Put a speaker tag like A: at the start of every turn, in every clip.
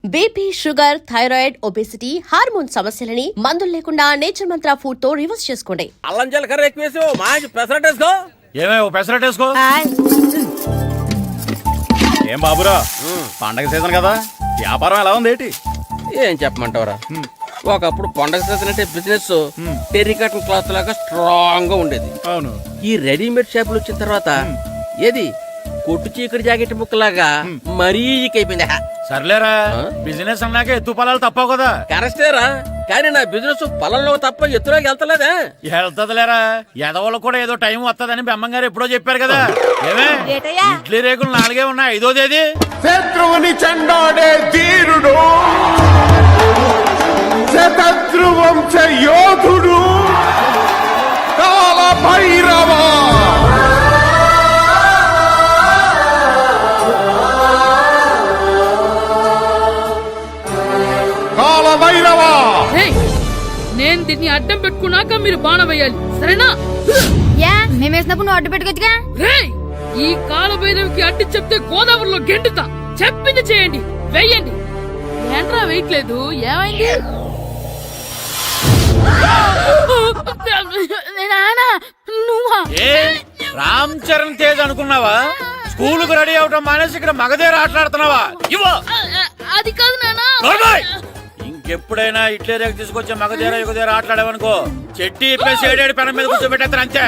A: BP, sugar, thyroid, obesity, hormone సమస్యలని మందులు లేకుండా నేచర్ మంత్ర ఫుడ్ తో రివర్స్ చేసుకోండి.
B: అల్లం జీలకర్ర ఎక్కువేసి మంచి పెసరటేసుకో.
C: పెసరటేసుకో. ఏం బాబురా, పండగ సీజన్ కదా, వ్యాపారం ఎలా ఉంది ఏంటి?
B: ఏం చెప్పమంటావురా, ఒకప్పుడు పండగ సీజన్ అంటే బిజినెస్ టెర్రికాటన్ క్లాత్ లాగా స్ట్రాంగ్ గా ఉండేది.
C: అవును.
B: ఈ రెడీమేడ్ షాపులు వచ్చిన తర్వాత ఏది కొట్టు చీకటి జాకెట్ ముక్కలాగా మరీ అయిపోయింది.
C: సర్లేరా, బిజినెస్ అన్నాక ఎత్తు పొలాలు తప్పవు కదా.
B: కరెస్టేరా, కానీ నా బిజినెస్ పొలంలో తప్ప ఎత్తులోకి వెళ్తలేదా?
C: వెళ్తదిలేరా, ఎదవలకు కూడా ఏదో టైం వస్తుందని బెమ్మం గారు ఎప్పుడో చెప్పారు కదా. ఏమే ఇడ్లీ రేకులు 4 ఉన్నాయి, 5వ తేదీ.
D: శత్రువుని చెండాడే ధీరుడు, శతద్రు వంశ యోధుడు కాల భైరవ.
E: నేను దీన్ని అడ్డం పెట్టుకున్నాక మీరు బాణ వేయాలి, సరేనా?
F: మేమేసినప్పుడు నువ్వు అడ్డు పెట్టుకోవచ్చుగా.
E: ఈ కాలభైరవికి అడ్డు చెప్తే గోదావరిలో గెంటుతా. చెప్పింది చేయండి, వెయ్యండి. ఏంట్రా వెయ్యట్లేదు, ఏమైంది?
C: రామ్ చరణ్ తేజ్ అనుకున్నావా? స్కూల్ కు రెడీ అవటం మానేసి ఇక్కడ మగధీర ఆటలాడుతున్నావా?
E: అది కాదు నాన్న.
C: ఇంకెప్పుడైనా ఇట్లే రేపు తీసుకొచ్చే మగధీర యుగధీర ఆటలాడేవనుకో, చెట్టి ఇప్పేసి 7 పెనం మీద కూర్చోబెట్టేస్తారు అంతే.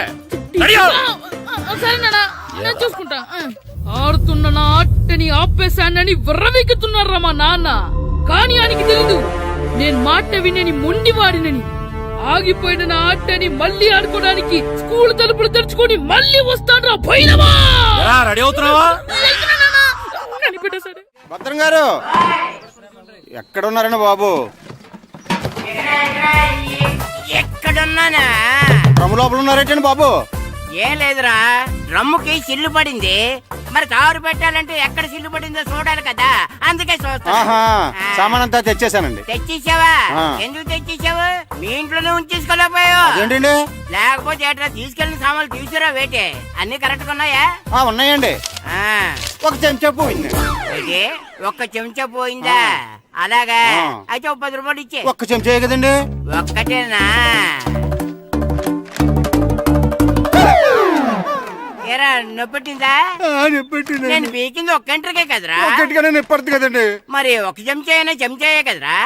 E: సరే నాన్న, నేను చూసుకుంటా. ఆడుతున్న నా ఆటని ఆపేశానని విర్రవీగుతున్నారా మా నాన్న. కానీ ఆయనకి తెలీదు నేను మాట వినని మొండివాడినని. ఆగిపోయిన నా ఆటని మళ్ళీ ఆడుకోవడానికి స్కూల్ తలుపులు తెరుచుకొని మళ్ళీ వస్తాడ్రా భైరవా.
C: రెడీ అవుతున్నావా?
E: కనిపెట్టేశాడు.
G: భద్రం గారు ఎక్కడున్నారండి బాబు?
H: ఎక్కడున్నానా?
G: డ్రమ్ లోపల ఉన్నారేంటండి బాబు?
H: ఏం లేదురా, డ్రమ్ముకి సిల్లు పడింది. మరి కారు పెట్టాలంటే ఎక్కడ సిల్లు పడిందో చూడాలి కదా, అందుకే చూస్తా.
G: సామాన్ అంతా తెచ్చేసానండి.
H: తెచ్చేసావా? ఎందుకు తెచ్చేసావు? మీ ఇంట్లోనే ఉంచేసుకోలేకపోయావు
G: ఏంటండి?
H: లేకపోతే ఎట్లా తీసుకెళ్లిన సామాన్లు తీసుకురా వేటే. అన్ని కరెక్ట్ గా ఉన్నాయా?
G: ఉన్నాయండి. ఒక చెంచా పోయింది.
H: ఒక్క చెంచా పోయిందా? అలాగా, అయితే 10 రూపాయలు ఇచ్చే.
G: ఒక్క చెంచా కదండి?
H: ఒక్కటేనా? ఏరా, నొప్పెట్టిందా? నేను పీకింది ఒక్క గంటకే కదరా.
G: నొప్పడుతుంది కదండి.
H: మరి ఒక చెంచాయనే చెంచాయే కదరా.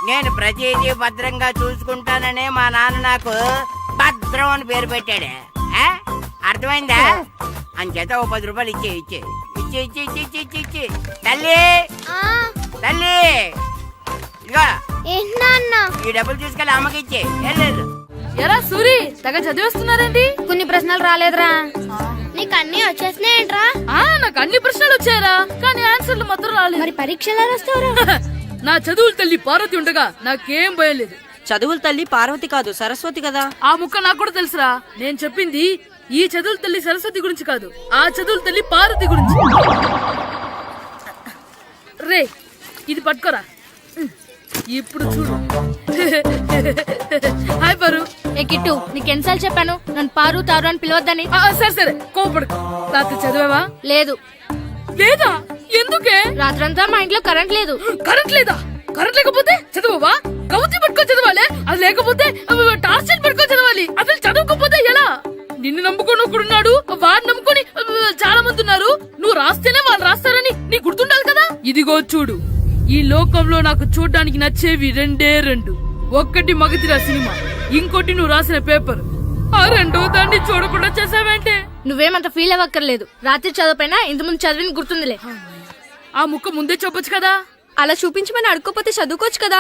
H: నేను ప్రతిదీ భద్రంగా చూసుకుంటాననే మా నాన్న నాకు భద్రం అని పేరు పెట్టాడు. అర్థమైందా? అంచేత 10 రూపాయలు ఇచ్చే ఇచ్చే ఇచ్చే ఇచ్చే ఇచ్చే ఇచ్చే ఇచ్చే. తల్లి తల్లి, ఇదిగో ఈ డబ్బులు తీసుకెళ్ళి అమ్మకి ఇచ్చే. లేదు
E: ఎరా సూరి, తెగ చదివేస్తున్నారండి.
F: కొన్ని ప్రశ్నలు రాలేదురా.
I: నీకు అన్ని వచ్చేసినాయంట్రా?
E: నాకు అన్ని ప్రశ్నలు వచ్చాయరా, కానీ ఆన్సర్లు మాత్రం రాలేదు.
I: మరి పరీక్షలు రాస్తావురా?
E: నా చదువుల తల్లి పార్వతి ఉండగా నాకేం భయం లేదు.
J: చదువుల తల్లి పార్వతి కాదు, సరస్వతి కదా.
E: ఆ ముక్క నాకు కూడా తెలుసురా. నేను చెప్పింది ఈ చదువుల తల్లి సరస్వతి గురించి కాదు, ఆ చదువుల తల్లి పార్వతి గురించి. రే, ఇది పట్టుకోరా. ఇప్పుడు చూడు. హాయ్ పారు.
F: ఏ కిట్టు, నీకెన్నిసార్లు చెప్పాను నన్ను పారు తారు అని పిలవద్దని?
E: సరే సరే, కోపడుకో. రాత్రి చదివావా?
F: లేదు.
E: లేదా? ఎందుకే?
F: రాత్రంతా మా ఇంట్లో కరెంట్ లేదు.
E: కరెంట్ లేదా? కరెంట్ లేకపోతే చదవవా? కవిత పట్టుకొని చదవాలి. అది లేకపోతే టార్చ్ పట్టుకొని చదవాలి. అసలు చదవకపోతే ఎలా? నిన్ను నమ్ముకొని ఒకడున్నాడు, వాడిని నమ్ముకొని చాలా మంది ఉన్నారు. నువ్వు రాస్తేనే వాళ్ళు రాస్తారని నీకు గుర్తుండాలి కదా. ఇదిగో చూడు, ఈ లోకంలో నాకు చూడడానికి నచ్చేవి 2. ఒక్కటి మగధీర సినిమా, ఇంకోటి నువ్వు రాసిన పేపర్. ఆ 2వ దాన్ని చూడకుండా చేసావేంటే?
F: నువ్వేమంత ఫీల్ అవ్వక్కర్లేదు. రాత్రి చదవపోయినా ఇంతకుముందు చదివిన గుర్తుందిలే.
E: ఆ ముక్క ముందే చెప్పొచ్చు కదా.
F: అలా చూపించమని అడుక్కోపోతే చదువుకోవచ్చు కదా.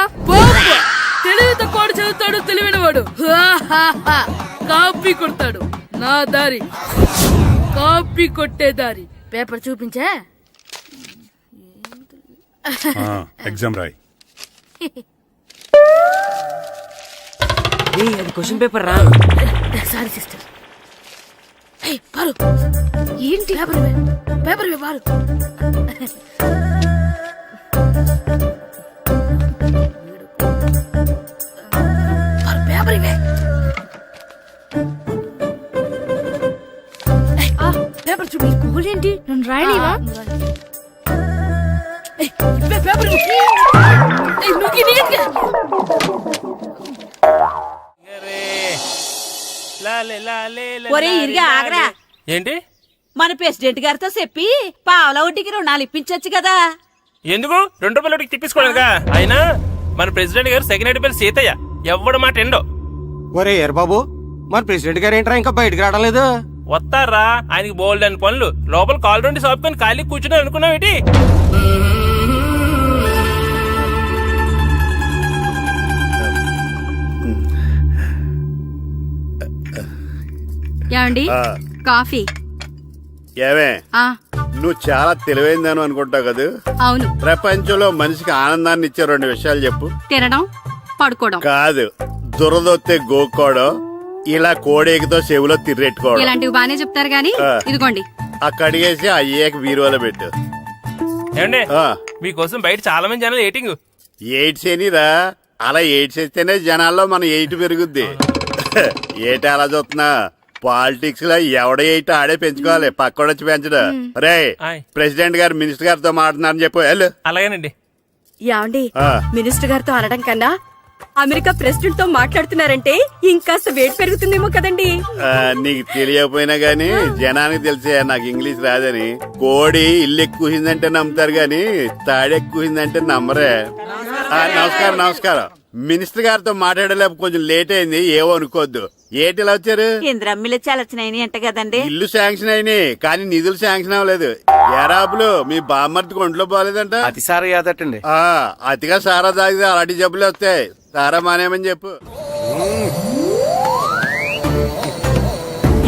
E: తెలివి తక్కువ చదువుతాడు, తెలివైన వాడు కాపీ కొడతాడు. నా దారి కాపీ కొట్టే దారి. పేపర్ చూపించే.
C: ఎగ్జామ్ రాయి.
J: అది క్వశ్చన్ పేపర్ రా.
E: Sorry sister. పారు, ఏంటి పేపర్ పారు. పేపర్ ఇవే. పేపర్ చూపి.
F: ఏంటి నన్ను రాయలేవా?
E: పేపర్ బయటికి.
J: ఒరే ఇరిగా ఆగరా.
B: ఏంటి
J: మన ప్రెసిడెంట్ గారితో చెప్పి పావుల వడ్డీకి రుణాలు ఇప్పించొచ్చు కదా.
B: ఎందుకు 2 రూపాయలకి తిప్పించుకోలేదుగా. అయినా మన ప్రెసిడెంట్ గారు సెకండ్ హెడ్ పేరు సీతయ్య, ఎవ్వడు మాట ఎండో.
G: ఒరే ఎర్ బాబు, మన ప్రెసిడెంట్ గారు ఏంట్రా ఇంకా బయటకు రావడం లేదు?
B: వస్తారా, ఆయనకి బోల్డ్ అని పనులు. లోపల కాల్ రెండు సాపుకొని ఖాళీ కూర్చుని అనుకున్నావు ఏంటి?
F: ఏమండి కాఫీ?
D: ఏమే
F: ఆ
D: నువ్వు చాలా తెలివైందాను అనుకుంటావు కదా.
F: అవును.
D: ప్రపంచంలో మనిషికి ఆనందాన్ని ఇచ్చే 2 విషయాలు చెప్పు.
F: తినడం, పడుకోవడం.
D: కాదు, దురదొత్తే గోక్కోవడం, ఇలా కోడేకితో చెవులో తిర్రెట్టుకోవడం.
F: ఇలాంటివి బానే చెప్తారు గానీ ఇదిగోండి.
D: కడిగేసి అయ్యేక వీరువలో పెట్టు.
B: ఏమండి మీకోసం బయట చాలా మంది జనాలు ఏటింగ్.
D: ఎయిడ్స్ ఏనిరా, అలా ఎయిడ్స్ వేస్తేనే జనాల్లో మన ఎయిట్ పెరుగుద్ది. ఏటి అలా చూస్తున్నా? పాలిటిక్స్ లో ఎవడ ఎయిట్ ఆడే పెంచుకోవాలి, పక్కోడొచ్చి పెంచడం. రే ప్రెసిడెంట్ గారు మినిస్టర్ గారితో మాట్లాడుతున్నారని చెప్పు. వెళ్ళు.
B: అలాగేనండి.
J: యాండి మినిస్టర్ గారితో అనడం కన్నా అమెరికా ప్రెసిడెంట్ తో మాట్లాడుతున్నారంటే ఇంకాస్త వేడి పెరుగుతుందేమో కదండి.
D: నీకు తెలియకపోయినా గానీ జనానికి తెలిసే నాకు ఇంగ్లీష్ రాదని. కోడి ఇల్లు ఎక్కువసిందంటే నమ్ముతారు గాని తాడెక్కువసిందంటే నమ్మరే. నమస్కారం నమస్కారం. మినిస్టర్ గారితో మాట్లాడలేక కొంచెం లేట్ అయింది, ఏవో అనుకోవద్దు. ఏటి ఇలా వచ్చారు?
J: ఇంద్రమ్మిలు చాలా వచ్చినాయి అంట కదండి.
D: ఇల్లు శాంక్షన్ అయినాయి కానీ నిధులు శాంక్షన్ అవ్వలేదు. ఎరాపులు మీ బామ్మర్తికి ఒంట్లో పోలేదంట.
G: అతిసారి యాదటండి.
D: అతిగా సారా తాగితే అలాంటి జబ్బులు వస్తాయి. సారా మానేమని చెప్పు.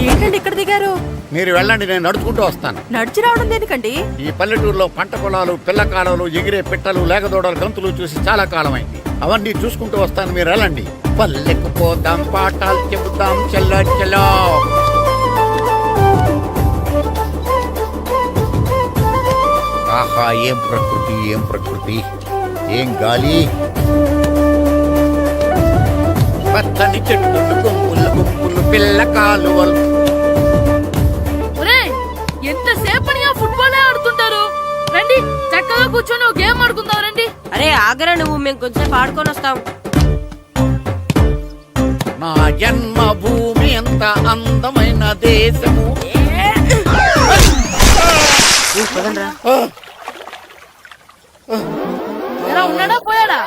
J: ఏంటండి ఇక్కడ దిగారు?
C: మీరు వెళ్ళండి, నేను నడుచుకుంటూ వస్తాను.
J: నడిచి రావడం దేనికండి?
C: ఈ పల్లెటూరులో పంట పొలాలు, పిల్ల కాలాలు, ఎగిరే పిట్టలు, లేగదోడలు, గంతులు చూసి చాలా కాలమైంది. అవన్నీ చూసుకుంటూ వస్తాను, మీరు వెళ్ళండి. పల్లెకు పోదాం, పాఠాలు చెబుతాం, చెల్లో చెల్లో. ఆహా, ఏం ప్రకృతి, ఏం ప్రకృతి, ఏం గాలి. పచ్చని చెట్లు, గుంపులు గుంపులు, పిల్ల కాలువలు.
E: ఒరేయ్, ఎంతసేపని ఆ ఫుట్బాల్ ఆడుతుంటారు? రండి చక్కగా కూర్చొని ఒక గేమ్ ఆడుకుందాం రండి.
J: అరే ఆగరా నువ్వు, మేము కొంచెం ఆడుకొని వస్తాం.
C: నా జన్మభూమి ఎంత అందమైన దేశము.
E: ఎలా ఉన్నాడా పోయాడా?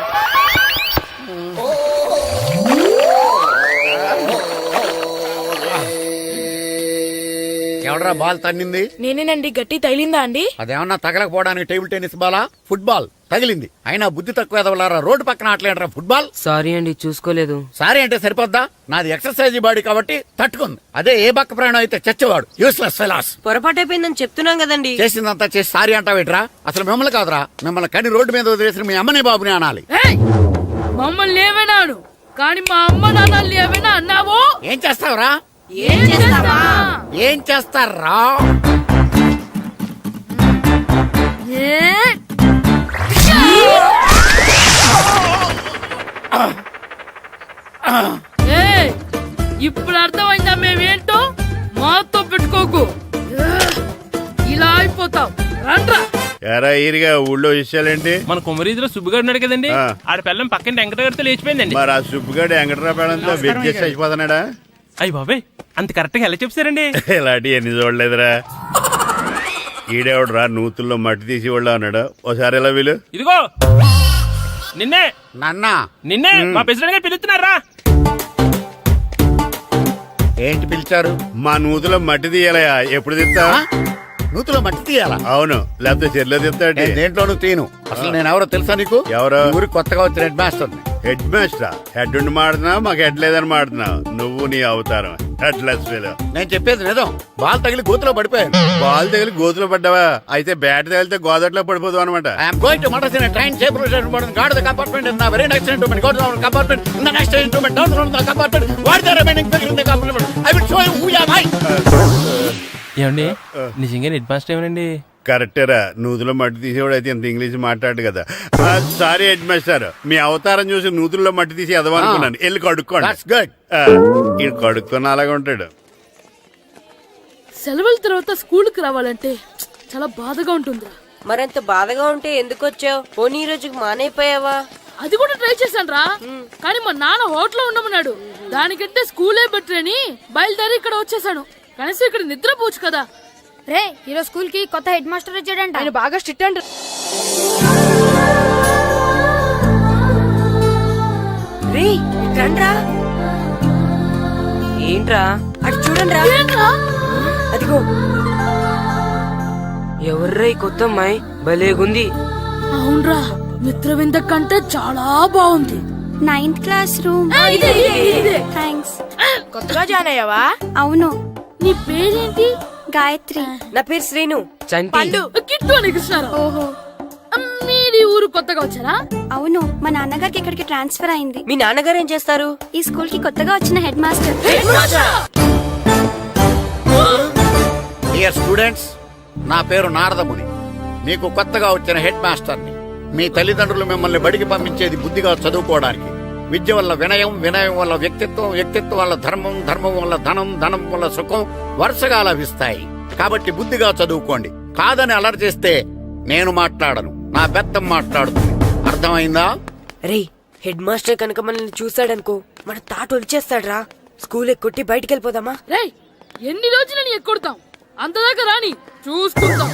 C: ఎవడరా బాల్ తన్నింది?
E: నేనేనండి. గట్టి తగిలిందా అండి?
C: అదేమన్నా తగలకపోవడానికి టేబుల్ టెన్నిస్ బాలా, ఫుట్బాల్ తగిలింది. అయినా బుద్ధి తక్కువ ఎదవలారా, రోడ్డు పక్కన ఆటలేడరా ఫుట్బాల్.
J: సారీ అండి, చూసుకోలేదు.
C: సారీ అంటే సరిపోద్దా? నాది ఎక్సర్సైజ్ బాడీ కాబట్టి తట్టుకుంది. అదే ఏ బక్క ప్రాణం అయితే చచ్చేవాడు. Useless fellas.
J: పొరపాటు అయిపోయిందని చెప్తున్నాం కదండి.
C: చేసిందంతా చేసి సారీ అంటావేట్రా? అసలు మిమ్మల్ని కాదురా, మిమ్మల్ని కని రోడ్డు మీద వదిలేసిన మీ అమ్మని బాబుని అనాలి.
E: ఏయ్, మమ్మల్ని ఏమైనాను కానీ మా అమ్మ నాన్నల్ని ఏమైనా అన్నావో?
C: ఏం చేస్తావురా?
E: ఏం చేస్తావా?
C: ఏం చేస్తారా?
E: ఇప్పుడు అర్థమైందా మేమేంటో? మాతో పెట్టుకోకు, ఇలా అయిపోతావు. రండ్రా.
D: ఎరా ఈరిగా ఊళ్ళో విషయాలేంటి?
B: మన కుమరీధిలో సుబ్బుగాడు ఉన్నాడు కదండి, ఆడ పిల్లం పక్కన వెంకటగారితో లేచిపోయిందండి.
D: మరి ఆ సుబ్బుగాడు వెంకటరాపేడంతో వెచ్చేసి అయిపోతున్నాడా?
B: అయ్యి బాబాయ్, అంత కరెక్ట్ గా ఎలా చెప్తారండి?
D: ఇలాంటి ఎన్ని చూడలేదురా. ఈడేవడరా నూతుల్లో మట్టి తీసి వాళ్ళు అన్నాడు. ఓసారి ఎలా వీలు?
B: ఇదిగో నిన్నే
C: నాన్నా,
B: నిన్నే మా ప్రెసిడెంట్ గారు పిలుస్తున్నారా?
C: ఏంటి పిలిచారు?
D: మా నూతులో మట్టి తీయాలయా. ఎప్పుడు తీస్తా?
C: నూతులో మట్టి తీయాలా?
D: అవును, లేకపోతే చెర్లో తీస్తాడు.
C: నేను దేంట్లోనూ తీను. అసలు నేను ఎవరో తెలుసా నీకు?
D: ఎవరు?
C: ఊరికి కొత్తగా వచ్చిన head master.
D: Head master? Head ఉండి మాడుతున్నావు, మాకు హెడ్ లేదని మాడుతున్నావు. నువ్వు నీ అవతారం హెడ్ లెస్ ఫెలో.
C: నేను చెప్పేది నిజం. బాల్ తగిలి గోతులో పడిపోయాను.
D: బాల్ తగిలి గోతులో పడ్డావా? అయితే బ్యాట్ తగిలితే గోదట్లో పడిపోదు అనమాట.
C: I'm going to Madras train cheaper guard the compartment in the very next instrument go down compartment in the next instrument down from the compartment what the remaining figure in the compartment I will show you who am I.
B: ఏమండి నిజంగా head master ఏమనండి?
D: కరెక్టరా, నూతులో మట్టి తీసేవాడు అయితే ఇంత English మాట్లాడు కదా. Sorry head master, మీ అవతారం చూసి నూతుల్లో మట్టి తీసి ఎదవనుకున్నాను. వెళ్ళి కడుక్కోండి. ఇది కడుక్కున్న అలాగే ఉంటాడు.
E: సెలవుల తర్వాత స్కూల్ కి రావాలంటే చాలా బాధగా ఉంటుందిరా.
J: మరింత బాధగా ఉంటే ఎందుకు వచ్చావు? పోనీ ఈ రోజుకి మానైపోయావా?
E: అది కూడా ట్రై చేశాను రా, కానీ మా నాన్న హోటల్లో ఉండమన్నాడు. దానికంటే స్కూలే బెటర్ అని బయలుదేరి ఇక్కడ వచ్చేసాను. కనీసం ఇక్కడ నిద్రపోవచ్చు కదా.
F: రే ఈరోజు స్కూల్ కి కొత్త హెడ్ మాస్టర్ వచ్చాడంట.
E: ఆయన బాగా స్ట్రిక్ట్ అంట.
J: రే రండ్రా,
K: ఏంట్రా?
J: అటు చూడండి రా.
E: ఏంట్రా?
J: అదిగో
K: ఎవర్రా ఈ కొత్త అమ్మాయి? భలేగుంది.
E: అవునరా, మిత్రవింద కంటే చాలా బాగుంది.
I: 9th class room. థ్యాంక్స్.
J: కొత్తగా జాయిన్ అయ్యావా?
I: అవును.
E: నీ పేరేంటి?
I: గాయత్రి.
J: నా పేరు శ్రీను.
K: చంటి.
E: కిట్టు అని కృష్ణారావు.
I: ఓహో.
E: మీది ఊరు కొత్తగా వచ్చారా?
I: అవును, మా నాన్నగారికి ఇక్కడికి ట్రాన్స్ఫర్ అయింది.
J: మీ నాన్నగారు ఏం చేస్తారు?
I: ఈ స్కూల్ కి కొత్తగా వచ్చిన హెడ్ మాస్టర్.
C: డియర్ స్టూడెంట్స్, నా పేరు నారదముని. మీకు కొత్తగా వచ్చిన హెడ్ మాస్టర్ని. మీ తల్లిదండ్రులు మిమ్మల్ని బడికి పంపించేది బుద్ధిగా చదువుకోవడానికి. విద్య వల్ల వినయం, వినయం వల్ల వ్యక్తిత్వం, వ్యక్తిత్వం వల్ల ధర్మం, ధర్మం వల్ల ధనం, ధనం వల్ల సుఖం వరుసగా లభిస్తాయి. కాబట్టి బుద్ధిగా చదువుకోండి. కాదని అలర్ చేస్తే నేను మాట్లాడను, నా బెత్తం మాట్లాడుతుంది. అర్థమైందా?
J: రే హెడ్ మాస్టర్ కనుక మనల్ని చూసాడనుకో మన తాట వచ్చేస్తాడ్రా. స్కూల్ ఎక్కొట్టి బయటికి వెళ్ళిపోదామా?
E: రేయ్, ఎన్ని రోజులని ఎక్కొడతాం? అంతదాకా రాని చూసుకుంటాం.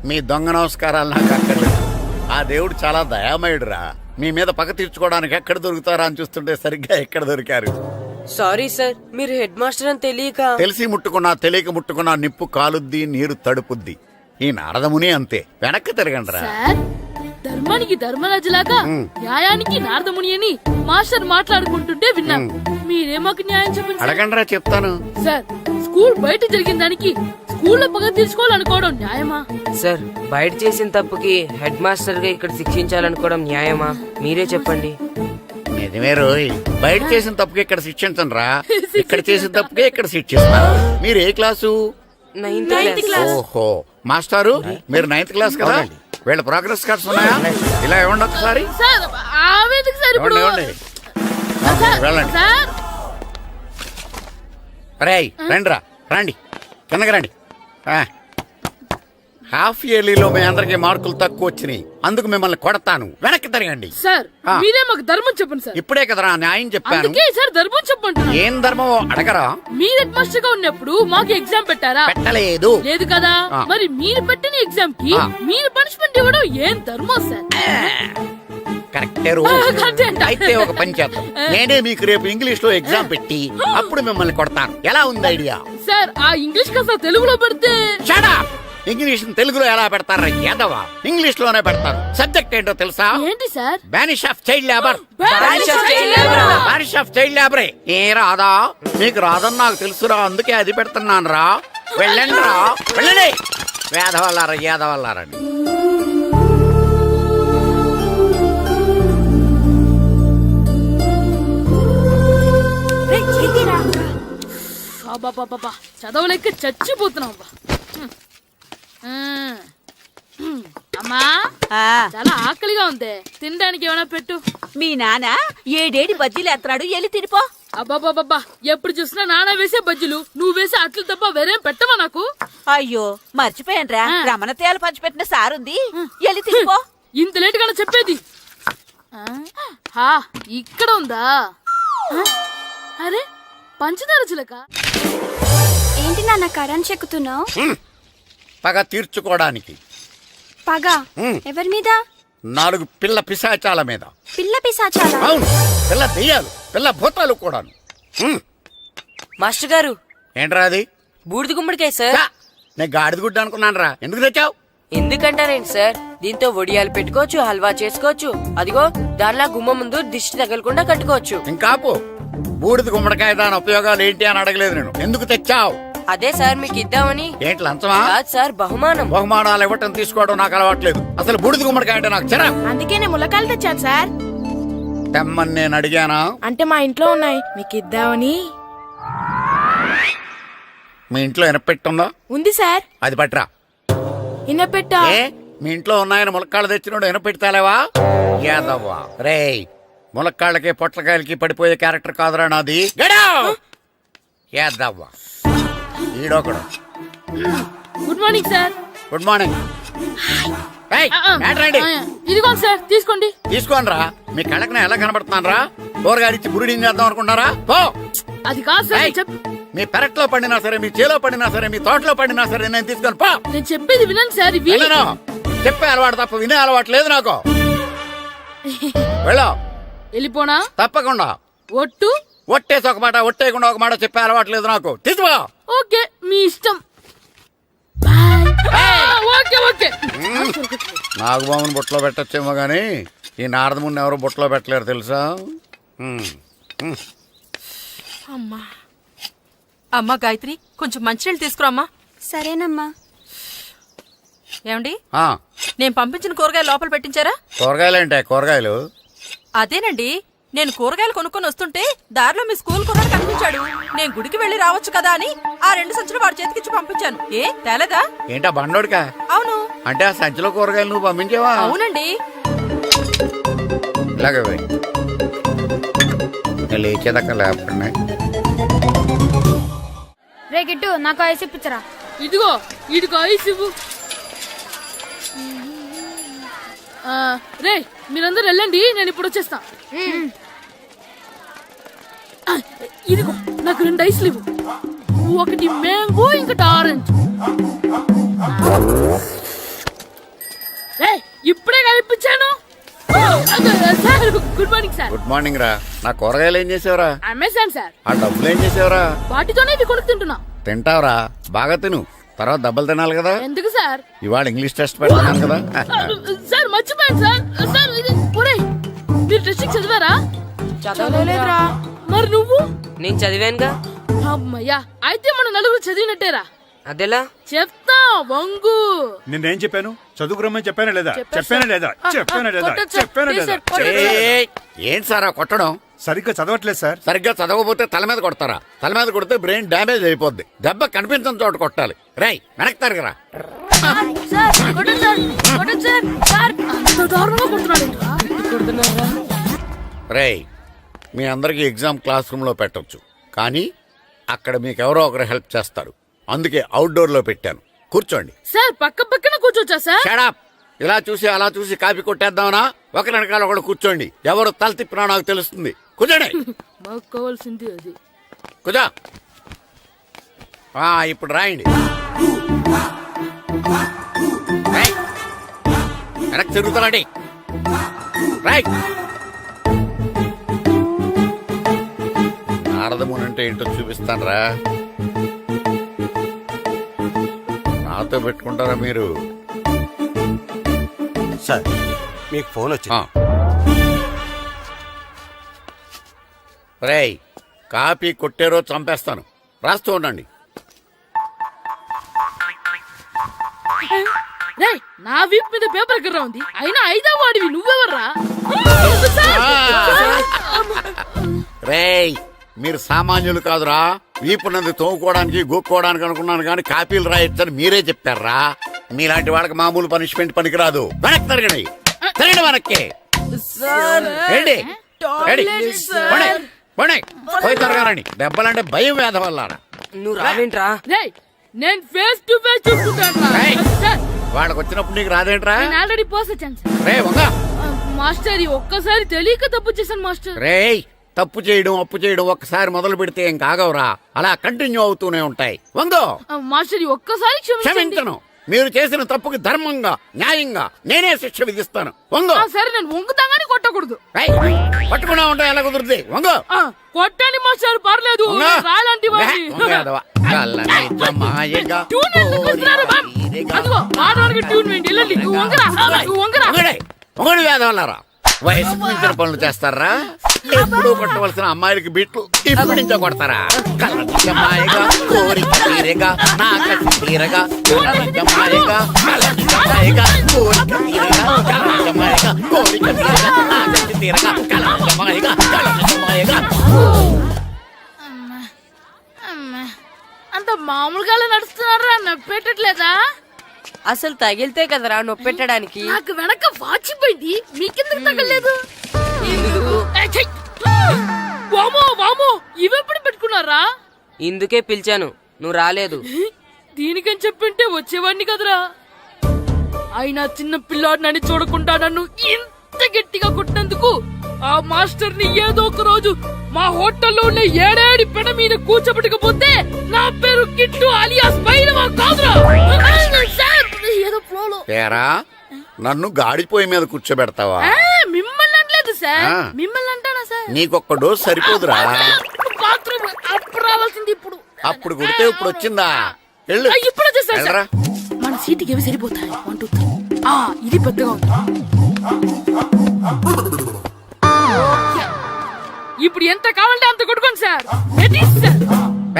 C: మీ దొంగ నమస్కారాలు నాకు అక్కర్లేదు. ఆ దేవుడు చాలా దయామయుడురా. మీ మీద పగ తీర్చుకోవడానికి ఎక్కడ దొరుకుతారా అని చూస్తుంటే సరిగ్గా ఎక్కడ దొరికారు.
K: సారీ సార్, మీరు హెడ్ మాస్టర్ అని తెలియక.
C: తెలిసి ముట్టుకున్నా తెలియక ముట్టుకున్నా నిప్పు కాలుద్ది, నీరు తడుపుద్ది. ఈ నారదముని అంతే. వెనక్కి తిరగండి రా.
E: సార్, ధర్మానికి ధర్మరాజులాగా న్యాయానికి నారదముని అని మాస్టర్ మాట్లాడుకుంటుంటే విన్నాం. మీరే మాకు న్యాయం చెప్పండి.
C: అడగండి రా, చెప్తాను.
E: సార్, స్కూల్ బయట జరిగిన దానికి స్కూల్లో పగ తీర్చుకోవాలనుకోవడం న్యాయమా?
K: సార్, బయట చేసిన తప్పుకి హెడ్ మాస్టర్ గా ఇక్కడ శిక్షించాలనుకోవడం న్యాయమా? మీరే చెప్పండి.
C: నిజమే రోయ్, బయట చేసిన తప్పుకి ఇక్కడ శిక్షించను రా. ఇక్కడ చేసిన తప్పుకే ఇక్కడ శిక్షిస్తాను. మీరు ఏ క్లాసు?
K: 9th class.
C: ఓహో, మాస్టారు మీరు 9th క్లాస్ కదా? వీళ్ళ ప్రోగ్రెస్ కార్డ్స్ ఉన్నాయా? ఇలా ఇవ్వండి ఒకసారి.
E: సార్, ఆవేదకు సార్ ఇప్పుడు.
C: ఇవ్వండి. వెళ్ళండి.
E: సార్,
C: రేయ్ రండి రా, రండి కిందకి రండి. హాఫ్ ఇయర్లీలో మీ అందరికి మార్కులు తక్కువ వచ్చినాయి, అందుకు మిమ్మల్ని కొడతాను. వెనక్కి తిరగండి.
E: సార్ మీరే మాకు ధర్మం చెప్పండి సార్.
C: ఇప్పుడే కదరా న్యాయం చెప్పాను.
E: అందుకే సార్ ధర్మం చెప్పండి.
C: ఏం ధర్మం అడగరా?
E: మీరు హెడ్ మాస్టర్ గా ఉన్నప్పుడు మాకు ఎగ్జామ్ పెట్టారా?
C: పెట్టలేదు.
E: లేదు కదా. మరి మీరు పెట్టిన ఎగ్జామ్ కి మీరు పనిష్మెంట్ ఇవ్వడం ఏం ధర్మం సార్?
C: కరెక్టే రో. అయితే ఒక పని చేద్దాం, నేనే మీకు రేపు ఇంగ్లీష్ లో ఎగ్జామ్ పెట్టి అప్పుడు మిమ్మల్ని కొడతాను. ఎలా ఉంది ఐడియా?
E: సార్, ఆ ఇంగ్లీష్ కాస్త తెలుగులో పెడితే.
C: Shut up! ఇంగ్లీష్ తెలుగులో ఎలా పెడతారా యాదవా? ఇంగ్లీష్ లోనే పెడతారు. సబ్జెక్ట్ ఏంటో తెలుసా?
E: ఏంటి sir?
C: Banish of child labour.
E: Banish of child labor.
C: Banish of child లేబరే. ఏ రాదా? మీకు రాదని నాకు తెలుసురా, అందుకే అది పెడుతున్నాను రా. వెళ్ళండి రా, వెళ్ళండి. వేదవల్లారా, యాదవల్లారండి.
E: చదవలేక చచ్చిపోతున్నాం. అమ్మా, చాలా ఆకలిగా ఉంది, తినడానికి ఏమైనా పెట్టు.
J: మీ నాన్న ఏడేడి బజ్జీలు ఎత్తాడు, ఎల్లి తినిపో.
E: అబ్బాబాబా, ఎప్పుడు చూసినా నాన్న వేసే బజ్జీలు, నువ్వు వేసే అట్లు తప్ప వేరేం పెట్టవా నాకు?
J: అయ్యో మర్చిపోయానురా, రమణ తేలు పంచిపెట్టిన సారుంది, ఎల్లి తినిపో.
E: ఇంత లేట్ గా చెప్పేది. ఇక్కడ ఉందా? అరే, పంచదార చిలక.
I: ఏంటి నాన్న కరెంట్ చెక్కుతున్నావు?
C: పగ తీర్చుకోవడానికి.
I: పగ ఎవరి మీద?
C: 4 పిల్ల పిశాచాల మీద.
I: పిల్ల పిశాచాలా?
C: అవును, పిల్ల దెయ్యాలు, పిల్ల భూతాలు కూడాను.
K: మాస్టర్ గారు,
C: ఏంట్రా అది?
K: బూడిద గుమ్మడికాయ సార్.
C: నేను గాడిద గుడ్డ అనుకున్నాను రా. ఎందుకు తెచ్చావు?
K: ఎందుకంటారేంటి సార్, దీంతో వడియాలు పెట్టుకోవచ్చు, హల్వా చేసుకోవచ్చు. అదిగో దానిలా గుమ్మ ముందు దిష్టి తగలకుండా కట్టుకోవచ్చు.
C: ఇంకాపు, బూడిద గుమ్మడికాయ దాని ఉపయోగాలు ఏంటి అని అడగలేదు నేను. ఎందుకు తెచ్చావు?
K: అదే సార్ మీకు ఇద్దామని.
C: ఏంటి లంచమా?
K: కాదు సార్, బహుమానం.
C: బహుమానాలు ఇవ్వటం తీసుకోవడం నాకు అలవాట్లేదు. అసలు బూడిద గుమ్మడికాయ అంటే నాకు చిరా.
J: అందుకే నేను ములకాలు తెచ్చాను సార్.
C: తెమ్మని నేను అడిగానా?
J: అంటే మా ఇంట్లో ఉన్నాయి, మీకు ఇద్దామని.
C: మీ ఇంట్లో ఎనపెట్టుందా?
J: ఉంది సార్.
C: అది పట్రా.
J: ఇన్నపెట్టా?
C: ఏ, మీ ఇంట్లో ఉన్నాయని ములక్కాళ్ళు తెచ్చినోడు ఎనపెడతాలేవా? యాదవ్వా రేయ్, ములక్కాళ్ళకి పొట్లకాయలకి పడిపోయే క్యారెక్టర్ కాదురా నాది. యాదవ్వా ఈడొకడు.
E: Good morning sir.
C: Good morning. ఏయ్, ఏంట్రాండి?
E: ఇదిగోండి సార్ తీసుకోండి.
C: తీసుకోనరా, మీ కళ్ళకి నేను ఎలా కనబడుతున్నాను రా? కూరగాయలిచ్చి బురుడి చేద్దాం అనుకుంటారా? పో.
E: అది కాదు సార్,
C: ఏయ్, మీ పెరట్లో పండినా సరే, మీ చేలో పండినా సరే, మీ తోటలో పండినా సరే నేను తీసుకొని పో.
E: నేను చెప్పేది వినండి సార్. ఇవి
C: వెళ్ళను. చెప్పే అలవాటు తప్ప వినే అలవాటు లేదు నాకు. వెళ్ళా.
E: వెళ్ళిపోనా?
C: తప్పకుండా.
E: ఒట్టు.
C: ఒట్టేసి ఒక మాట, ఒట్టేయకుండా ఒక మాట చెప్పే అలవాటు లేదు నాకు. తీసుకో.
E: ఓకే, మీ ఇష్టం. బాయ్. Okay okay.
C: నాగబాబుని బుట్టలో పెట్టచ్చేమో గాని ఈ నారదముని ఎవరు బుట్టలో పెట్టలేరు తెలుసా?
J: అమ్మా గాయత్రి, కొంచెం మంచినీళ్ళు తీసుకురామ్మా.
I: సరేనమ్మా.
J: ఏమండి,
C: ఆ,
J: నేను పంపించిన కూరగాయలు లోపల పెట్టించారా?
C: కూరగాయలేంటే కూరగాయలు?
J: అదేనండి, నేను కూరగాయలు కొనుక్కొని వస్తుంటే దారిలో మీ స్కూల్ కుర్రాడు కనిపించాడు. నేను గుడికి వెళ్లి రావచ్చు కదా అని ఆ 2 సంచులు వాడి చేతికిచ్చి పంపించాను. ఏ తేలేదా?
C: ఏంటా బండోడికా?
J: అవును.
C: అంటే ఆ సంచిలో కూరగాయలు నువ్వు పంపించావా?
J: అవునండి.
C: ఇలాగే పోయి లేచేదాకా లేపండి.
F: రే గిట్టు, నాకు ఐస్ ఇప్పించరా.
E: ఇదిగో ఇదిగో ఐస్ ఇవ్వు. రే మీరందరూ వెళ్ళండి, నేను ఇప్పుడు వచ్చేస్తా. ఇదిగో నాకు 2 ఐస్లు ఇవ్వు. ఒకటి మ్యాంగో, ఇంకటి ఆరెంజ్. ఇప్పుడే కనిపించాను. Sir good morning sir.
C: Good morning రా. నా కూరగాయలు ఏం చేసావురా?
E: Amazon sir.
C: ఆ డబ్బులు ఏం చేసావురా?
E: వాటితోనే ఇవి కొనుక్కు తింటున్నా.
C: తింటావురా, బాగా తిను. తర్వాత దెబ్బలు తినాలి కదా.
E: ఎందుకు సార్?
C: ఇవాళ ఇంగ్లీష్ టెస్ట్ పెడతాను కదా.
E: సార్ మర్చిపోయాను సార్. సార్ మీరు టెస్టింగ్ చదివారా?
K: చదవలేదురా.
E: మరి నువ్వు?
K: నేను చదివానుగా.
E: అమ్మయ్యా, అయితే మన నలుగురు చదివినట్టేరా.
K: అదెలా?
E: చెప్తా వంగు.
L: నిన్నేం చెప్పాను? చదువుకురమ్మని చెప్పానా లేదా? చెప్పానా లేదా? చెప్పానా లేదా?
E: కొట్టొచ్చు.
L: చెప్పానా లేదా?
C: ఏయ్, ఏంటి సారా కొట్టడం?
L: సరిగ్గా చదవట్లేదు సార్.
C: సరిగ్గా చదవకపోతే తల మీద కొడతారా? తల మీద కొడితే బ్రెయిన్ డ్యామేజ్ అయిపోద్ది. దెబ్బ కనిపించిన చోట కొట్టాలి. రై వెనక్కి తరగరా. రేయ్, మీ అందరికి ఎగ్జామ్ క్లాస్ రూమ్ లో పెట్టొచ్చు, కానీ అక్కడ మీకు ఎవరో ఒకరు హెల్ప్ చేస్తారు. అందుకే అవుట్డోర్ లో పెట్టాను. కూర్చోండి.
E: సార్ పక్క పక్కన కూర్చోచ్చా సార్?
C: షడప్. ఇలా చూసి అలా చూసి కాపీ కొట్టేద్దామనా? ఒకరి వెనకాల ఒకడు కూర్చోండి. ఎవరు తల తిప్పినా నాకు తెలుస్తుంది. కూర్చోండి.
E: మాకు కావాల్సింది అది.
C: కూర్చో. ఇప్పుడు రాయండి. వెనక్కి తిరుగుతానండి. రాయ్. నారదముని అంటే ఏంటో చూపిస్తాను రా. నాతో పెట్టుకుంటారా మీరు?
G: సార్, మీకు ఫోన్ వచ్చింది.
C: రేయ్, కాపీ కొట్టేరో చంపేస్తాను. రాస్తూ ఉండండి.
E: రేయ్, నా వీప్ మీద పేపర్ కర్ర ఉంది, అయినా 5వ వాడివి నువ్వెవర్రా?
C: రేయ్, మీరు సామాన్యులు కాదురా. వీపున్నది తోముకోవడానికి గోక్కోవడానికి అనుకున్నాను, కానీ కాపీలు రాయొచ్చని మీరే చెప్పారా. మీలాంటి వాళ్ళకి మామూలు పనిష్మెంట్ పనికిరాదు. వెనక్కి తిరగండి. తిరగండి వెనక్కి. ఏంటి? పోయి తిరగారండి. దెబ్బలంటే భయం వేద వల్ల.
K: నువ్వు రావేంట్రా?
E: రేయ్, నేను ఫేస్ టు ఫేస్ చూసుకుంటాను.
C: వాళ్ళకి వచ్చినప్పుడు నీకు రాదేంట్రా?
E: నేను ఆల్రెడీ పోస్ వచ్చాను సార్.
C: రే వంగా.
E: మాస్టర్, ఈ ఒక్కసారి తెలియక తప్పు చేశాను మాస్టర్.
C: రేయ్, తప్పు చేయడం అప్పు చేయడం ఒక్కసారి మొదలు పెడితే ఏం కాగవరా. అలా కంటిన్యూ అవుతూనే ఉంటాయి. వందో.
E: మాస్టర్, ఈ ఒక్కసారి
C: క్షమించను. మీరు చేసిన తప్పుకి ధర్మంగా న్యాయంగా నేనే శిక్ష విధిస్తాను. వంగో.
E: సరే, నేను వంగుతాగానే కొట్టకూడదు.
C: పట్టుకున్నా ఉంటా ఎలా కుదురుతుంది? వంగో.
E: కొట్టండి మాస్టర్, పర్లేదు. రాలాంటి
C: వేదవల్లారా. వయసు మించిన పనులు చేస్తారా? ఎప్పుడు కొట్టవలసిన అమ్మాయిలకి బిట్లు ఇప్పుడు నుంచో కొడతారా? కళ్ళనిజమాయగా కోరిక తీరగా నా కసి తీరగా కళ్ళనిజమాయగా కళ్ళనిజమాయగా కోరిక తీరగా కళ్ళనిజమాయగా కోరిక తీరగా నా కసి తీరగా కళ్ళనిజమాయగా కళ్ళనిజమాయగా.
E: అంత మామూలుగా నడుస్తున్నారా? నొప్పెట్టట్లేదా?
K: అసలు తగిలితే కదరా నొప్పెట్టడానికి.
E: నాకు వెనక వాచిపోయింది, మీకెందుకు తగలేదు? వామో వామో, ఇవెప్పుడు పెట్టుకున్నారా?
K: ఇందుకే పిలిచాను, నువ్వు రాలేదు.
E: దీనికని చెప్పింటే వచ్చేవాడిని కదరా. అయినా చిన్న పిల్లాడినని చూడకుండా నన్ను ఇంత గట్టిగా కొట్టినందుకు ఆ మాస్టర్ ని ఏదో ఒక రోజు మా హోటల్లో ఉన్న ఏడేడి పెడ మీద కూర్చోబెట్టకపోతే నా పేరు కిట్టు అలియాస్ బైరవా కాదురా. సార్, ఏదో ఫ్లోలో.
C: తేరా నన్ను గాడిపోయి మీద కూర్చోబెడతావా?
E: మిమ్మల్ని అనలేదు సార్,
C: ఆ.
E: మిమ్మల్ని అంటానా సార్?
C: నీకొక్క డోస్ సరిపోదురా?
E: బాత్రూమ్ అప్పుడు రావాల్సింది ఇప్పుడు.
C: అప్పుడు కొడితే ఇప్పుడు వచ్చిందా? వెళ్ళు.
E: ఇప్పుడు వచ్చేసారు సార్.
C: వెళ్ళరా.
E: మన సీటుకి ఏవి సరిపోతాయి? 1 2 3. ఇది పెద్దగా ఉంది. ఇప్పుడు ఎంత కావాలంటే అంత కొట్టుకోండి సార్.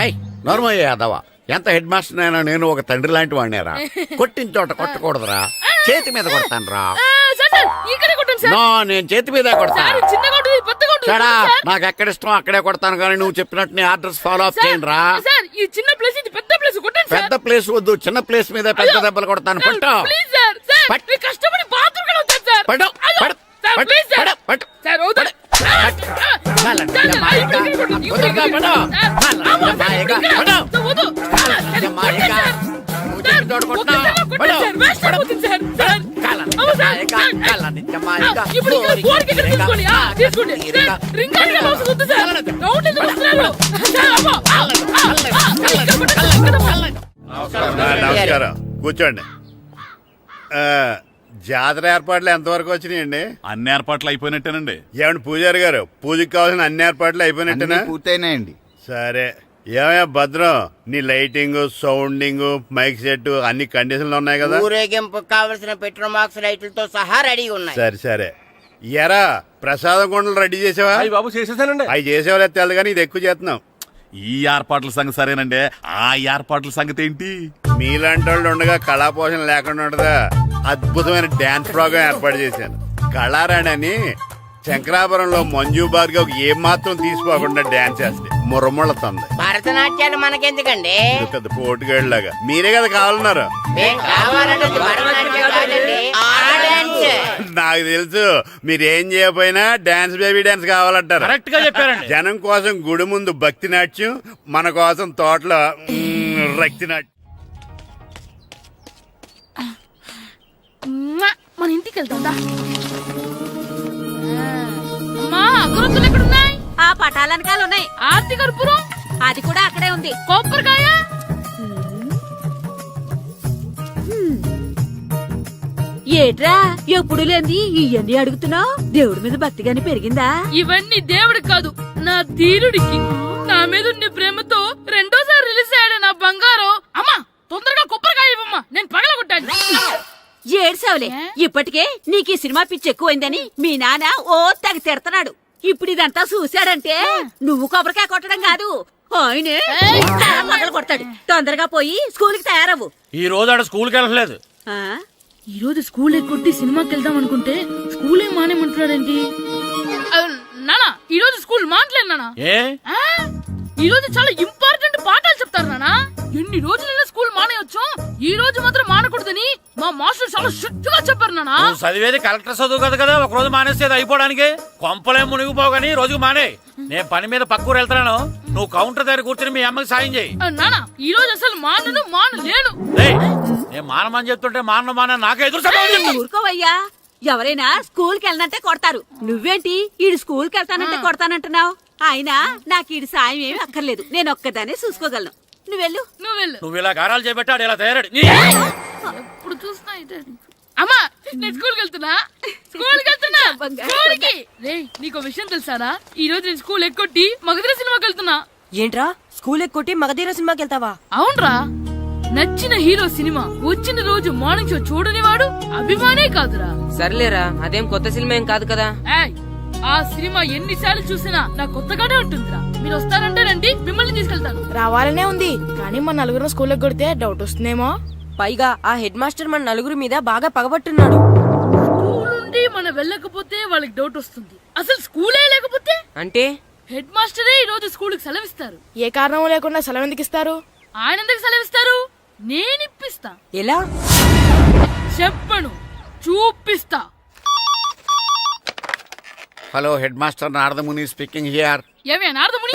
C: ఏయ్, నోర్మయ్య యాదవ, ఎంత హెడ్ మాస్టర్ అయినా నేను ఒక తండ్రి లాంటి వాడినేరా. కొట్టిన చోట కొట్టకూడదురా, చేతి మీద కొడతాను రా.
E: ఇక్కడే కొట్టండి సార్.
C: నో, నేను చేతి మీద కొడతా.
E: చిన్నగా ఉంటుంది, పెద్దగా ఉంటుంది
C: సడా,
E: సార్.
C: నాకు ఎక్కడ ఇష్టం అక్కడే కొడతాను, కానీ నువ్వు చెప్పినట్టు నీ ఆర్డర్స్ ఫాలో అప్ చేయండి రా.
E: సార్, ఈ చిన్న ప్లేస్ ఇది పెద్ద ప్లేస్ కొట్టండి సార్.
C: పెద్ద ప్లేస్ వద్దు, చిన్న ప్లేస్ మీద పెద్ద దెబ్బలు కొడతాను. పట్టు
E: ప్లీజ్ సార్. సార్,
C: పట్టు.
E: మీరు కష్టపడి బాత్రూమ్ కూడా వచ్చారు సార్.
C: పట్టు,
E: అయ్యో,
C: పట్టు,
E: సార్,
C: పట్టు,
E: ప్లీజ్ సార్.
C: పట్టు, పట్టు.
E: సార్, వద్దు.
D: నమస్కారం, కూర్చోండి. జాతర ఏర్పాట్లు ఎంతవరకు వచ్చినాయండి?
L: అన్ని ఏర్పాట్లు అయిపోయినట్టేనండి.
D: ఏమండి పూజారి గారు, పూజకి కావాల్సిన అన్ని ఏర్పాట్లు అయిపోయినట్టేనా?
L: పూర్తయినాయండి.
D: సరే. ఏమయ్యా భద్రం, నీ లైటింగ్, సౌండింగ్, మైక్ సెట్ అన్ని కండిషన్లు ఉన్నాయి కదా?
H: ఊరేగింపు కావలసిన పెట్రోల్ బాక్స్ లైట్లతో సహా రెడీగా ఉన్నాయి.
D: సరే సరే. ఎరా ప్రసాదం కొండలు రెడీ చేసావా?
G: బాబు చేసేసానండి.
D: అవి చేసేవాళ్ళు తెలు కానీ ఇది ఎక్కువ చేస్తున్నాం.
L: ఈ ఏర్పాట్ల సంగతి సరేనండి, ఆ ఏర్పాట్ల సంగతి ఏంటి?
D: మీలాంటి వాళ్ళు ఉండగా కళా పోషణ లేకుండా ఉండదా? అద్భుతమైన డాన్స్ ప్రోగ్రాం ఏర్పాటు చేశాను. కళారాణి అని శంకరాపురంలో మంజు భార్గవ్ ఏం మాత్రం తీసుకోకుండా డాన్స్ చేస్తే మురముళ్ళతుంది.
H: భరతనాట్యాలు మనకెందుకండి?
D: పెద్ద పోటుగాళ్ళలాగా మీరే కదా కావాలన్నారు.
H: మేం కావాలంటే భరతనాట్యం కాదండి, ఆ డాన్స్.
D: నాకు తెలుసు, మీరేం చేయకపోయినా డాన్స్ బేబీ డాన్స్ కావాలంటారు.
B: కరెక్ట్ గా చెప్పారండి.
D: జనం కోసం గుడి ముందు భక్తి నాట్యం, మన కోసం తోటలో రక్తి నాట్యం.
E: మన ఇంటికి వెళ్తా. అమ్మా, అగరొత్తులు ఎక్కడున్నాయి?
J: ఆ పటాలనకాలు ఉన్నాయి.
E: ఆర్తి కర్పూరం
J: అది కూడా అక్కడే ఉంది.
E: కొబ్బరికాయ
J: ఏట్రా ఎప్పుడు లేంది ఇవన్నీ అడుగుతున్నావు? దేవుడి మీద భక్తి గాని పెరిగిందా?
E: ఇవన్నీ దేవుడికి కాదు, నా ధీరుడికి. నా మీద ఉన్న ప్రేమతో రెండోసారి రిలీజ్ అయ్యాడు నా బంగారం. అమ్మా, తొందరగా కొబ్బరికాయ ఇవ్వమ్మా, నేను పగలగొట్టాను.
J: ఏడ్సావులే, ఇప్పటికే నీకు ఈ సినిమా పిచ్చి ఎక్కువైందని మీ నాన్న ఓ తెగ తిడతాడు. ఇప్పుడు ఇదంతా చూశాడంటే నువ్వు కొబ్బరికాయ కొట్టడం కాదు, ఆయనే పగల కొడతాడు. తొందరగా పోయి స్కూల్ కి తయారవ్వు.
B: ఈ రోజు ఆడ స్కూల్కి వెళ్ళలేదు.
J: ఆ?
E: ఈ రోజు స్కూల్ ఎక్కొట్టి సినిమాకి వెళ్దాం అనుకుంటే స్కూల్ ఏం మానేమంటున్నాడేంటి? నానా, ఈ రోజు స్కూల్ మానట్లేదు నానా.
B: ఏ
E: ఈ రోజు చాలా ఇంపార్టెంట్ పాఠాలు చెప్తారు నానా. ఎన్ని రోజులైనా స్కూల్ మానేయొచ్చు, ఈ రోజు మాత్రం మానకూడదని మా మాస్టర్ చాలా స్ట్రిక్ట్ గా చెప్పారు నానా.
B: నువ్వు చదివేది కలెక్టర్ చదువు కదా కదా, ఒక రోజు మానేసేది అయిపోవడానికి. కొంపలేం మునిగిపోగాని రోజుకు మానే. నేను పని మీద పక్కూరు వెళ్తున్నాను, నువ్వు కౌంటర్ దగ్గర కూర్చొని మీ అమ్మకి సాయం చేయి.
E: నానా, ఈ రోజు అసలు మానలేను.
B: నేను మానమని చెప్తుంటే మాన నాకే ఎదురు సమాధానం.
J: ఊరుకోవయ్యా, ఎవరైనా స్కూల్ కి వెళ్ళనంటే కొడతారు. నువ్వేంటి ఈడు స్కూల్ కి వెళ్తానంటే కొడతానంటున్నావు? అయినా నాకు ఈడు సాయం ఏమి అక్కర్లేదు, నేను ఒక్కదానే చూసుకోగలను. నువ్వెళ్ళు.
B: నువ్వు ఇలా గారాలు చేపెట్టాడు, ఇలా తయారాడు.
E: ఎప్పుడు చూసినా ఇదే. అమ్మా, నేను స్కూల్కి వెళ్తున్నా. స్కూల్కి రేయ్, నీకు విషయం తెలుసారా? ఈ రోజు నేను స్కూల్ ఎక్కొట్టి మగధీర సినిమాకి వెళ్తున్నా.
K: ఏంట్రా, స్కూల్ ఎక్కొట్టి మగధీర సినిమాకి వెళ్తావా?
E: అవునరా, నచ్చిన హీరో సినిమా వచ్చిన రోజు మార్నింగ్ షో చూడని వాడు అభిమానే కాదురా.
K: సర్లేరా, అదేం కొత్త సినిమా ఏం కాదు కదా.
E: ఏయ్, ఆ సినిమా ఎన్నిసార్లు చూసినా నాకు కొత్తగానే ఉంటుందిరా. మీరు వస్తారంటే రండి, మిమ్మల్ని తీసుకెళ్తాను.
F: రావాలనే ఉంది, కానీ మన నలుగురు స్కూల్ కొడితే డౌట్ వస్తుందేమో.
K: పైగా ఆ హెడ్ మాస్టర్ మన నలుగురి మీద బాగా పగబట్టున్నాడు.
E: స్కూల్ నుండి మనం వెళ్ళకపోతే వాళ్ళకి డౌట్ వస్తుంది. అసలు స్కూలే లేకపోతే
K: అంటే
E: హెడ్ మాస్టరే ఈ రోజు స్కూల్ కి సెలవిస్తారు.
F: ఏ కారణం లేకుండా సెలవు ఎందుకు ఇస్తారు?
E: ఆయన ఎందుకు సెలవిస్తారు? నేను ఇప్పిస్తా.
K: ఎలా
E: చెప్పను, చూపిస్తా.
C: Hello, head master Naradamuni speaking here.
E: ఏమే నారదముని,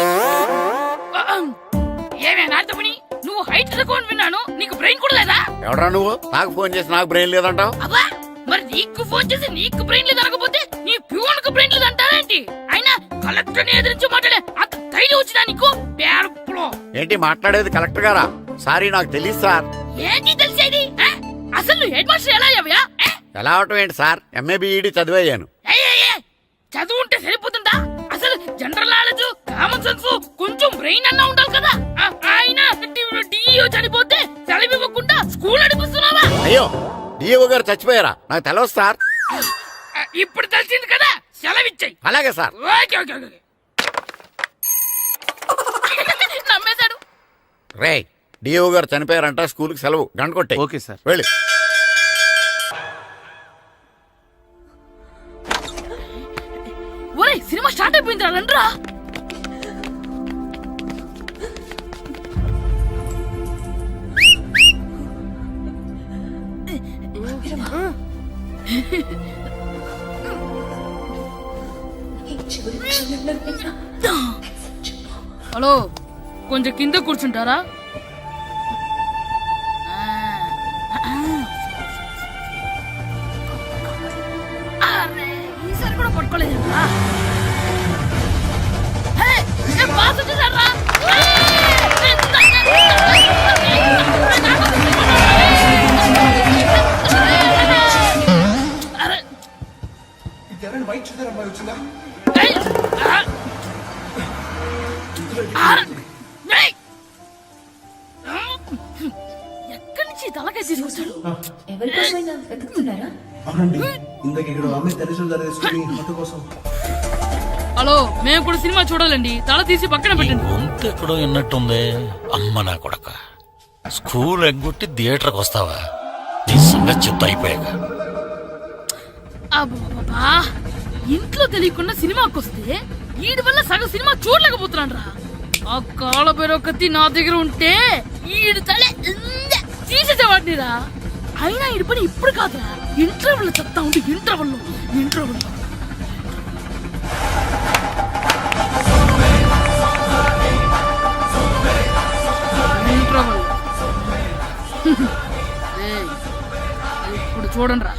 E: నువ్వు హైట్ తక్కువ విన్నాను, నీకు బ్రెయిన్ కూడా లేదా?
C: ఎవడా నువ్వు నాకు ఫోన్ చేసి నాకు బ్రెయిన్ లేదంటావు?
E: అబ్బా మరి నీకు ఫోన్ చేసి నీకు బ్రెయిన్ లేదు అనకపోతే నీ ప్యూన్ కు బ్రెయిన్ లేదు అంటారేంటి? అయినా కలెక్టర్ ని ఎదిరించి మాట్లాడే అంత ధైర్యం వచ్చినా నీకు? పేరులో
C: ఏంటి మాట్లాడేది? కలెక్టర్ గారా? సారీ నాకు తెలియదు సార్.
E: ఏంటి తెలిసేది? అసలు నువ్వు హెడ్ మాస్టర్ ఎలా అయ్యావా?
C: ఎలా అవటం ఏంటి సార్? ఎంఏబిఈడి చదివయ్యాను.
E: చదువు ఉంటే సరిపోతుందా? అసలు జనరల్ నాలెడ్జ్, కామన్ సెన్స్, కొంచెం బ్రెయిన్ అన్నా ఉండాలి కదా. ఆయన డిఇఓ చనిపోతే సెలవు ఇవ్వకుండా స్కూల్ నడిపిస్తున్నావా?
C: అయ్యో, డిఓ గారు చచ్చిపోయారా? నాకు తెలియదు సార్.
E: ఇప్పుడు తెలిసింది కదా, సెలవిచ్చాయి.
C: అలాగే సార్.
E: Okay okay okay. నమ్మేశాడు.
C: రే, డిఓ గారు చనిపోయారంట, స్కూల్కి సెలవు. గంట కొట్టే.
G: Okay sir.
C: వెళ్ళి.
E: ఒరేయ్, సినిమా స్టార్ట్ అయిపోయింది రండ్రా. హలో, కొంచెం కింద కూర్చుంటారా? ఈసారి కూడా పట్టుకోలేదు. ఎక్కడి నుంచి తలకాయ తీసుకొచ్చాడు? హలో, మేము కూడా సినిమా చూడాలండి. తల తీసి పక్కన పెట్టండి.
B: గొంతు ఎక్కడో విన్నట్టుంది. అమ్మ నా కొడక, స్కూల్ ఎగ్గొట్టి థియేటర్కి వస్తావా? నీ సంగతి చెప్తా అయిపోయాక.
E: అబ్బా, ఇంట్లో తెలియకుండా సినిమాకి వస్తే వీడి వల్ల సగం సినిమా చూడలేకపోతున్నాను రా. ఆ కాళ్ళ బెరొకతి నా దగ్గర ఉంటే ఈడు తలే తీసేసేవాడిని రా. అయినా ఈడి పని ఇప్పుడు కాదురా, ఇంటర్వెల్ చెప్తా ఉంటే ఇంటర్వెల్ ఇప్పుడు చూడండి రా.